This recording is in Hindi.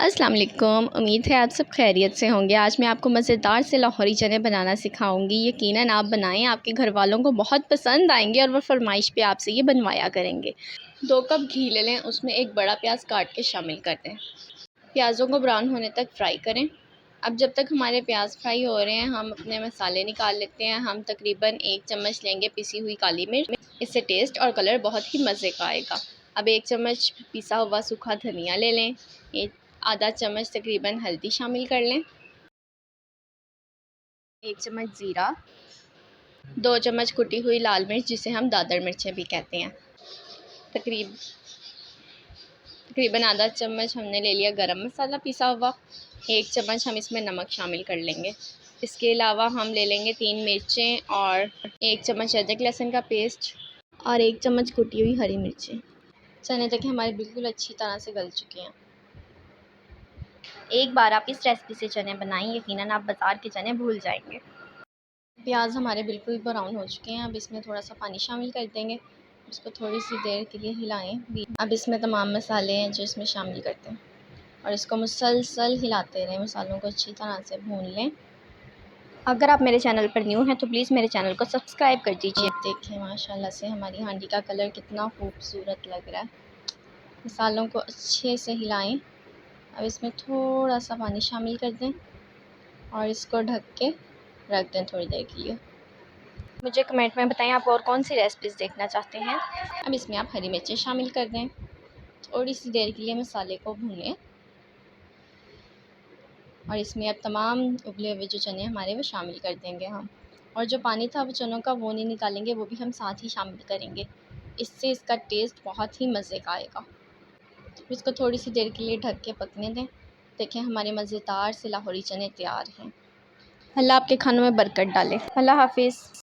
अस्सलाम वालेकुम। उम्मीद है आप सब खैरियत से होंगे। आज मैं आपको मज़ेदार से लाहौरी चने बनाना सिखाऊंगी। यकीनन आप बनाएं, आपके घर वालों को बहुत पसंद आएंगे और वह फरमाइश पे आपसे ये बनवाया करेंगे। 2 कप घी ले लें, उसमें एक बड़ा प्याज काट के शामिल कर दें। प्याज़ों को ब्राउन होने तक फ्राई करें। अब जब तक हमारे प्याज फ्राई हो रहे हैं, हम अपने मसाले निकाल लेते हैं। हम तकरीबन 1 चम्मच लेंगे पिसी हुई काली मिर्च। इससे टेस्ट और कलर बहुत ही मज़े का आएगा। अब 1 चम्मच पिसा हुआ सूखा धनिया ले लें। एक आधा चम्मच तकरीबन हल्दी शामिल कर लें। 1 चम्मच ज़ीरा, 2 चम्मच कुटी हुई लाल मिर्च जिसे हम दादर मिर्चें भी कहते हैं। तकरीबन आधा चम्मच हमने ले लिया गरम मसाला पिसा हुआ। 1 चम्मच हम इसमें नमक शामिल कर लेंगे। इसके अलावा हम ले लेंगे 3 मिर्चें और 1 चम्मच अदरक लहसुन का पेस्ट और 1 चम्मच कुटी हुई हरी मिर्चें। चने देखें हमारे बिल्कुल अच्छी तरह से गल चुके हैं। एक बार आप इस रेसिपी से चने बनाएं, यकीनन आप बाज़ार के चने भूल जाएंगे। प्याज हमारे बिल्कुल ब्राउन हो चुके हैं। अब इसमें थोड़ा सा पानी शामिल कर देंगे। इसको थोड़ी सी देर के लिए हिलाएं। अब इसमें तमाम मसाले हैं जो इसमें शामिल करते हैं और इसको मुसलसल हिलाते रहें। मसालों को अच्छी तरह से भून लें। अगर आप मेरे चैनल पर न्यू हैं तो प्लीज़ मेरे चैनल को सब्सक्राइब कर दीजिए। देखें माशाल्लाह से हमारी हांडी का कलर कितना खूबसूरत लग रहा है। मसालों को अच्छे से हिलाएं। अब इसमें थोड़ा सा पानी शामिल कर दें और इसको ढक के रख दें थोड़ी देर के लिए। मुझे कमेंट में बताएं आप और कौन सी रेसिपीज़ देखना चाहते हैं। अब इसमें आप हरी मिर्चें शामिल कर दें। थोड़ी सी देर के लिए मसाले को भूनें और इसमें अब तमाम उबले हुए जो चने हमारे वो शामिल कर देंगे हम। और जो पानी था वो चनों का वो नहीं निकालेंगे, वो भी हम साथ ही शामिल करेंगे। इससे इसका टेस्ट बहुत ही मज़े का आएगा। इसको थोड़ी सी देर के लिए ढक के पकने दें। देखें हमारे मज़ेदार से लाहौरी चने तैयार हैं। अल्लाह आपके खानों में बरकत डाले। अल्लाह हाफिज़।